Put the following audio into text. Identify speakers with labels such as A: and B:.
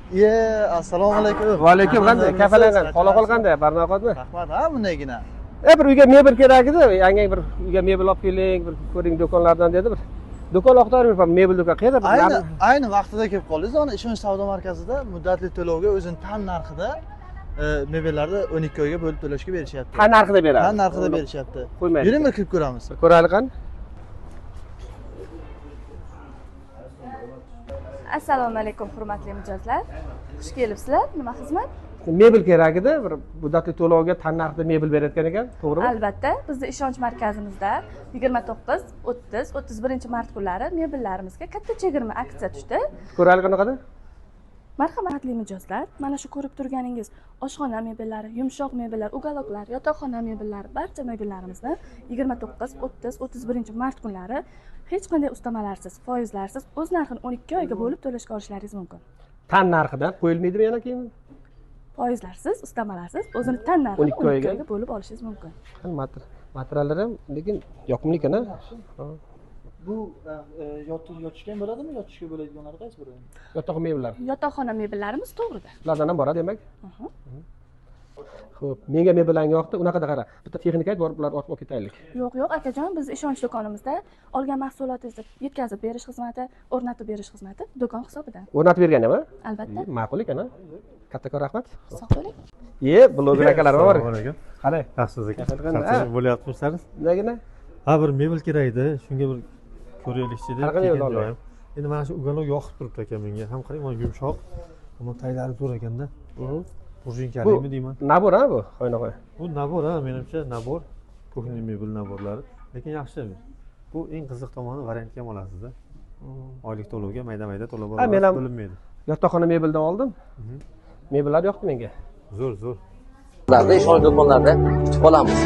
A: Assalomu alaykum.
B: Va alaykum, qanday? Kafalangan. Qolaqol qanday? Barnoqotmi?
A: Rahmat, ha, bundagina.
B: Bir uyga mebel kerak edi. Yangi bir uyga mebel olib keling, bir ko'ring do'konlardan dedi bir. Do'kon oqtarib, mebel do'kon qayerda?
A: Ayni vaqtida kelib qoldingiz. Ona ishonch savdo markazida muddatli to'lovga o'zining tan narxida mebellarni 12 oyga bo'lib to'lashga berishyapti.
B: Tan narxida beradi.
A: Tan narxida berishyapti.
B: Qo'ymaydi.
A: Yuring bir kirib ko'ramiz.
B: Ko'raylik qani?
C: Assalomu alaykum hurmatli mijozlar. Xush kelibsizlar. Nima xizmat?
B: Mebel kerak edi. Bir muddatli to'lovga tan narxida mebel berayotgan ekan, to'g'rimi?
C: Albatta, bizning ishonch markazimizda 29, 30, 31-mart kunlari mebellarimizga katta chegirma aksiya tushdi.
B: Ko'raylik qanaqada?
C: Marhamatli mijozlar, mana shu ko'rib turganingiz oshxona mebellari, yumshoq mebellar, ugaloklar, yotoqxona mebellari, barcha mebellarimizni 29, 30, 31-mart kunlari hech qanday ustamalarsiz, foizlarsiz o'z narxini 12 oyga bo'lib to'lashga olishlaringiz mumkin.
B: Tan narxidan qo'yilmaydimi yana keyin?
C: Foizlarsiz, ustamalarsiz o'zini tan narxini 12 oyga bo'lib olishingiz mumkin.
B: Materiallar ham lekin yoqimli ekan-a?
A: Bu yotishga ham bo'ladimi? Yotishga bo'ladiganlari qaysi biri?
B: Yotoq mebellar.
C: Yotoqxona mebellarimiz to'g'rida.
B: Ulardan ham boradi, demak. Xo'p, menga mebellarga yoqdi. Unaqada qara. Bitta texnika ayt, borib ular olib ketaylik.
C: Yo'q, akajon, biz ishonch do'konimizda olgan mahsulotingizni yetkazib berish xizmati, o'rnatib berish xizmati do'kon hisobidan.
B: O'rnatib berganmi?
C: Albatta.
B: Ma'qul ekan-a? Kattakon rahmat.
C: Sog' bo'ling.
B: Bloger akalar bor.
D: Assalomu alaykum.
B: Qalay?
D: Yaxshisiz aka. Qanday bo'lyapsizlar?
B: Nagina?
D: Ha, bir mebel kerak edi. Shunga bir ko'raylikchi deb.
B: Qanaqa mebel oldi?
D: Endi mana shu ugalok yoqib turibdi aka menga. Ham qarang, mana yumshoq. Ammo taylari zo'r ekanda. Prujinkalikmi deyman.
B: Nabor ha bu? Qo'yna-qo'y.
D: Bu nabor ha, menimcha nabor. Kuchli mebel naborlari. Lekin yaxshi. Bu eng qiziq tomoni variantga ham olasizda. Oylik to'lovga mayda-mayda to'lab bo'linmaydi.
B: Yotoqxona mebeldan oldim. Mebellar yoqdi menga.
D: Zo'r.
E: Ishonch do'konlarda kutib qolamiz.